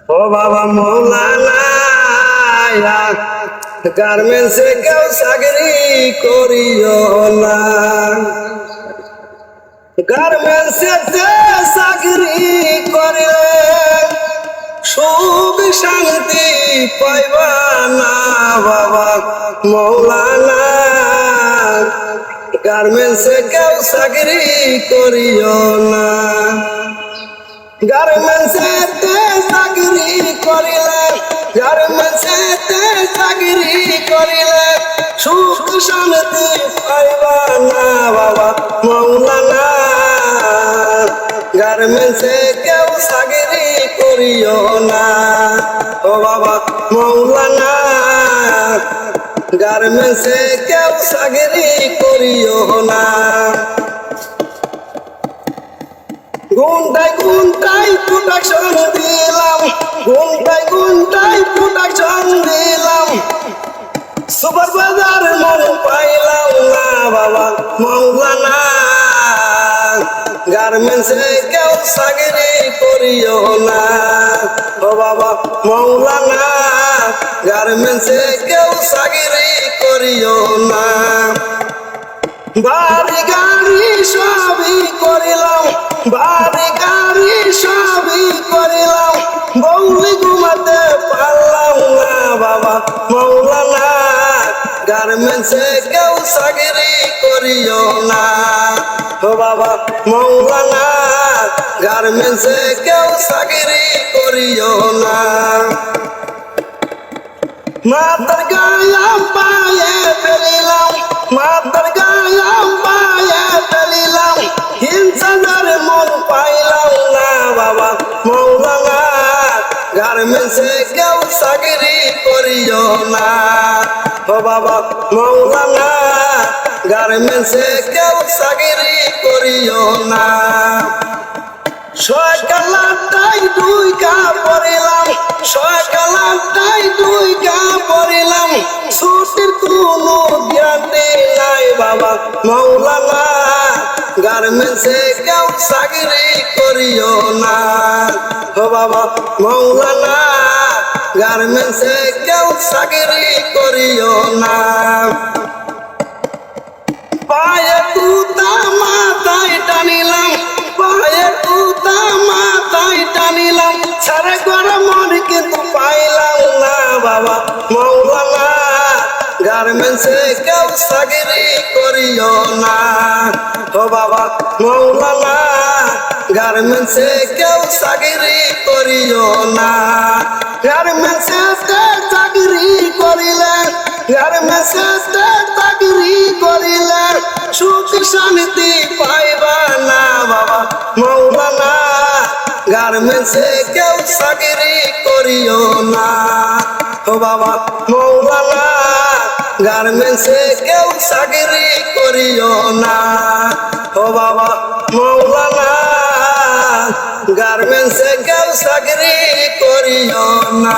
ও বাবা মৌলানা গার্মেন্টসে কেউ চাকরি করিও না, গার্মেন্টসে চাকরি করিলে সুখ শান্তি পাইবা না বাবা মৌলানা। গার্মেন্টসে কেউ চাকরি করিও না, গার্মেন্টসে চাকরি করিলে, গার্মেন্টসে চাকরি করিলে সুখ শান্তি পাইবা না বাবা মৌলানা। গার্মেন্টসে কেউ চাকরি করিও না ও বাবা মৌলানা। গার্মেন্টসে কেউ চাকরি করিও না। ঘন্টায় ঘন্টায় প্রোডাকশন দিলাম, ঘন্টায় ঘন্টায় প্রোডাকশন দিলাম, সুপারভাইজার মন পাইলাম না বাবা মৌলানা। গার্মেন্টসে কেউ চাকরি করিও না ও বাবা মৌলানা। গার্মেন্টসে কেউ চাকরি করিও না। বাড়ি গাড়ি সবই করিলাম, বাড়ি গাড়ি সবই করিলাম, বউলি ঘুমাতে পারলাম না বাবা মৌলানা। গার্মেন্টসে কেউ চাকরি করিও না ও বাবা মৌলানা। গার্মেন্টসে কেউ চাকরি করিও না। মাতার গায়াম পায়ে ফেলিলাম, মাতার গায়াম পায়ে ফেলিলাম, হিংসাদার মন পাইলাম না বাবা মৌলানা। গার্মেন্টসে কেউ চাকরি করিও না ও বাবা মৌলানা। গার্মেন্টসে কেউ চাকরি করিও না। সকাল 8টায় 2 কাপ পড়িলাম, সকাল 8টায় 2 কাপ পড়িলাম, ছুটির কোনো গ্যারান্টি নাই বাবা মৌলানা। গার্মেন্টসে কেউ চাকরি করিও না ও বাবা মৌলানা। গার্মেন্টসে কেউ চাকরি করিও না। পায়ে তুতা মাথায় টানিলাম, পায়ে তুতা মাথায় টানিলাম, সারে করে মন কিন্তু পাইলাম না বাবা মৌলানা। গার্মেন্টসে কেউ চাকরি করিও না ও বাবা মৌলানা। গার্মেন্টসে কেউ চাকরি করিও না। গার্মেন্টসে চাকরি করিলে, গার্মেন্টসে চাকরি করিলে সুখ শান্তি পাইবা না বাবা মৌলানা। গার্মেন্টসে কেউ চাকরি করিও না ও বাবা মৌলানা। গার্মেন্টসে কেউ চাকরি করিও না ও বাবা মৌলানা। গার্মেন্টসে কেউ চাকরি করিও না।